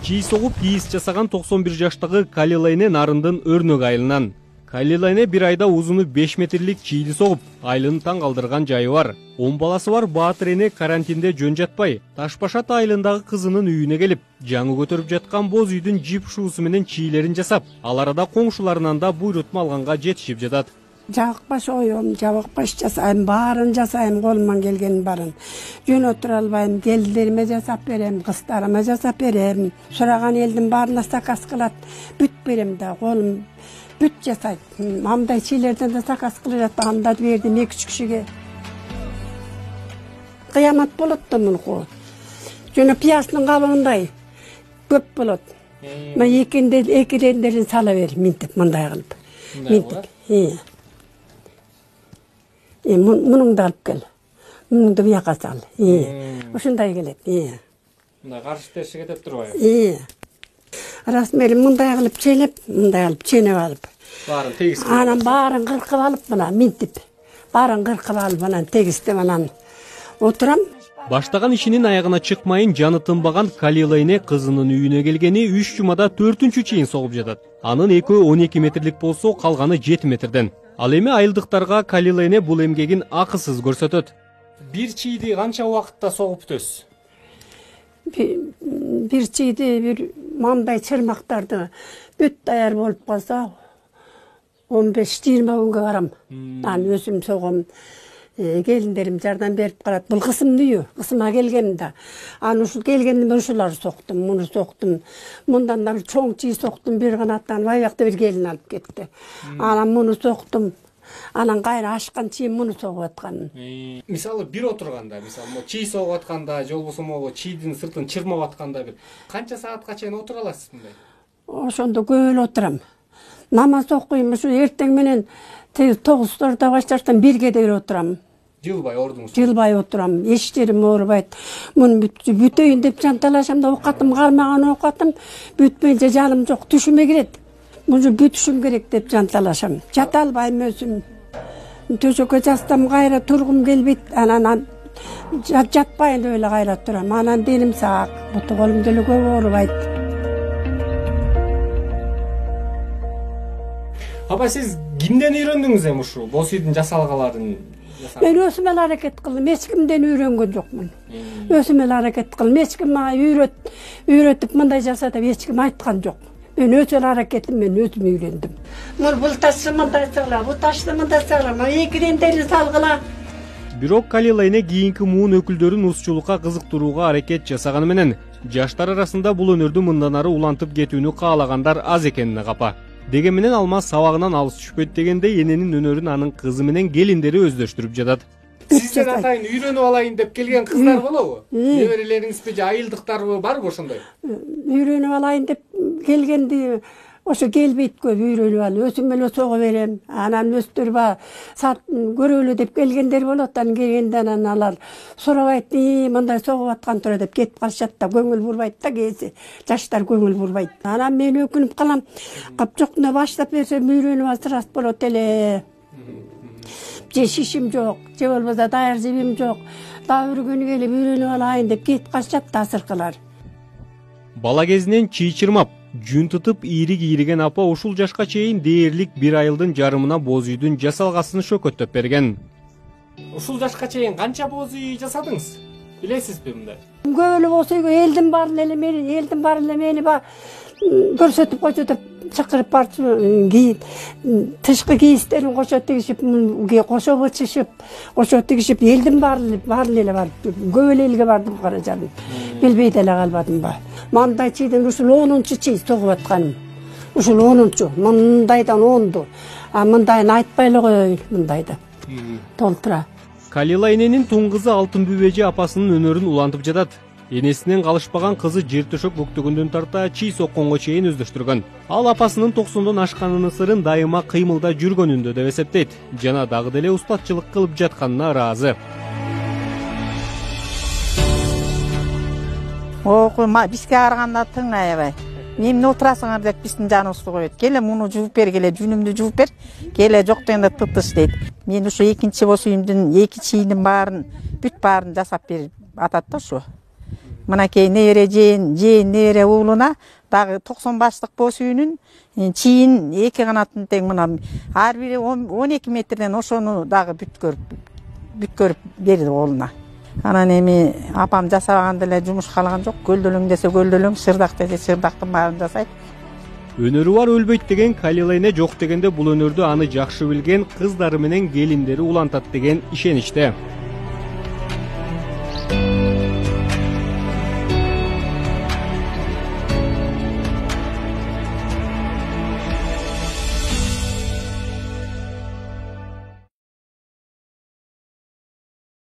чий согуп кийиз жасаган 91 жаштагы Калилайне Нарындын өрнөк айылынан. Калилайне бир айда узуну 5 метрлик чийди согуп, айылын таң калтырган жайы бар. 10 баласы бар Баатыр эне карантинде жөн жатпай, Ташбашат айылындагы кызынын үйүнө келип, жаңы көтөрүп жаткан боз үйдүн жип шуусу менен чийлерин жасап, ал арада коңшуларынан да буйрутма алганга жетишип жатат. Жабыкпаш оюм, жабыкпаш жасайм, баарын жасайм, колуман келген барын. Жөн отура албайм, келиндериме жасап берем, кыздарыма жасап берем. Сураган элдин баарына заказ кылат, бүт берем да, колум бүт жасайт. Мамдай чийлерден да заказ кылып анда бердим 2-3 кишиге. Кыямат болот да мунку. Жөн пиястын кабыгындай көп болот. Мен экидендерин сала берем, минтип мындай кылып. Минтип. Мунуңду алып кел. Мунуңду бияка сал. Ушундай келет. Мындай каршы терши кетип турбайбы? Размери мындай кылып ченеп, мындай алып ченеп алып. Баарын тегиз. Анан баарын кыркып алып мына минтип. Баарын кыркып алып анан тегиздеп анан отурам. Баштаган ишинин аягына чыкмайын жаны тынбаган Калилайне кызынын үйүнө келгени 3 жумада 4-чү чейин согуп жатат. Анын экөө 12 метрлик болсо, калганы 7 метрден. Ал эми айылдыктарга Калилайне бул эмгегин акысыз көрсөтөт. Бир чийди канча убакытта согуп бүтөсүз? Бир чийди, бир мамдай чырмактарды бүт даяр болуп калса 15-20 күнгө барам. Мен өзүм согом. Келиндерим жардам берип калат. Бул кысымдын үйү, кысыма келгем да. Аны ушул келгенден ушулар соктум, муну соктум. Мындан да бир чоң чий соктум, бир канаттан аякта бир келин алып кетти. Анан муну соктум. Анан кайра ашкан чийим муну согуп аткан. Мисалы бир отурганда, мисалы чий согуп атканда, же болбосо могу чийдин сыртын чырмап атканда бир канча саатка чейин отура аласыз мындай? Ошондо көп эле отурам. Намаз окуйм, ушу эртең менен 9-да башташтан 1-ге дейин отурам. Жылбай ордуңуз? Жылбай отурам, эштерим оорубайт. Муну бүтөйүн деп жанталашам да, оокатым кармаган оокатым бүтпөйүнчө жаным жок, түшүмө кирет. Муну бүтүшүм керек деп жанталашам. Жата албайм өзүм. Төшөккө жастам, кайра тургум келбейт. Анан жатпайын эле кайра турам. Анан деним сак, буту колум деле көп оорубайт. Апа, сиз кимден үйрөндүңүз эми ушу боз үйдүн жасалгаларын? Мен өзүм эле аракет кылдым, эч кимден үйрөнгөн жокмун. Өзүм эле аракет кылдым, эч ким мага үйрөтүп мындай жаса деп эч ким айткан жок. Мен өз эле аракетим менен өзүм үйрөндүм. Бул ташты мындай сагла, бул ташты мындай сагла, экидендерин салгыла. Бирок Калилайне кийинки муун өкүлдөрүн узчулукка кызыктырууга аракет жасаганы менен жаштар арасында бул өнөрдү мындан ары улантып кетүүнү каалагандар аз экенине капа. Деген менен алма сабагынан алыс түшпөйт дегенде эненин өнөрүн анын кызы менен келиндери өздөштүрүп жатат. Сизден атайын үйрөнүп алайын деп келген кыздар болобу? Неберелериңизби же айылдыктарбы, барбы ошондой? Үйрөнүп алайын деп келгенди ошо келбейт көп, үйрөнүп ал. Өзүм эле сого берем. Анан өстөр көрөлү деп келгендер болот. Анан келгенде анан алар сурабайт, мындай согуп аткан тура деп кетип калышат да, көңүл бурбайт да кээси. Жаштар көңүл бурбайт. Анан мен өкүнүп калам. Капчокуна баштап берсем үйрөнүп алсырас болот эле. Же шишим жок, же болбосо даяр жибим жок. Дагы бир күнү келип үйрөнүп алайын деп кетип калышат да асыркылар. Бала кезинен чий чырмап, жүн тытып ийрик ийриген апа ушул жашка чейин дээрлик 1 айылдын жарымына боз үйдүн жасалгасын шөкөттөп берген. Ушул жашка чейин канча боз үй жасадыңыз? Билесизби мындай? Көп эле боз үйгө элдин баары эле мени көрсөтүп койчу деп чакырып барчу. Тышкы кийистерин кошо тигишип, кошо бычышып, кошо тигишип, элдин баары эле бар. Көп эле элге бардым каражаным. Билбей деле калбадымбы. Мындай чийден ушул 10-чу чий согуп атканым. Ушул 10-чу, мындайдан 10ду. А мындайын айтпай эле коёюн, мындайды. Толтура. Калилайненин туң кызы Алтын Бүбөжи апасынын өнөрүн улантып жатат. Энесинен калышпаган кызы жер төшөк бүктүгүндөн тарта чий сокконго чейин өздөштүргөн. Ал апасынын 90дон ашканынын сырын дайыма кыймылда жүргөнүндө деп эсептейт жана дагы деле устатчылык кылып жатканына ыраазы. Бизге караганда тың аябай. Эмне отурасыңар деп биздин жаныбызды коет. Келе муну жууп бер, келе жүнүмдү жууп бер. Келе жок дегенде тытыш дейт. Мен ушу экинчи боз үйүмдүн 2 чийдин баарын, бүт баарын жасап берип атат да ушу. Mınakey nere jeyin nere уулуна дагы 90 баштык бош үйүнүн чийин эки канатын тең мына ар бири 12 метрден ошону дагы бүткөрүп берди уулуна. Анан эми апам жасабаганда эле жумуш калаган жок. Көлдөлөң десе көлдөлөң, шырдак десе шырдактын баарын жасайт. Өнөрү бар өлбөйт деген Калила эне жок дегенде бул өнөрдү аны жакшы билген кыздары менен келиндери улантат деген ишеничте.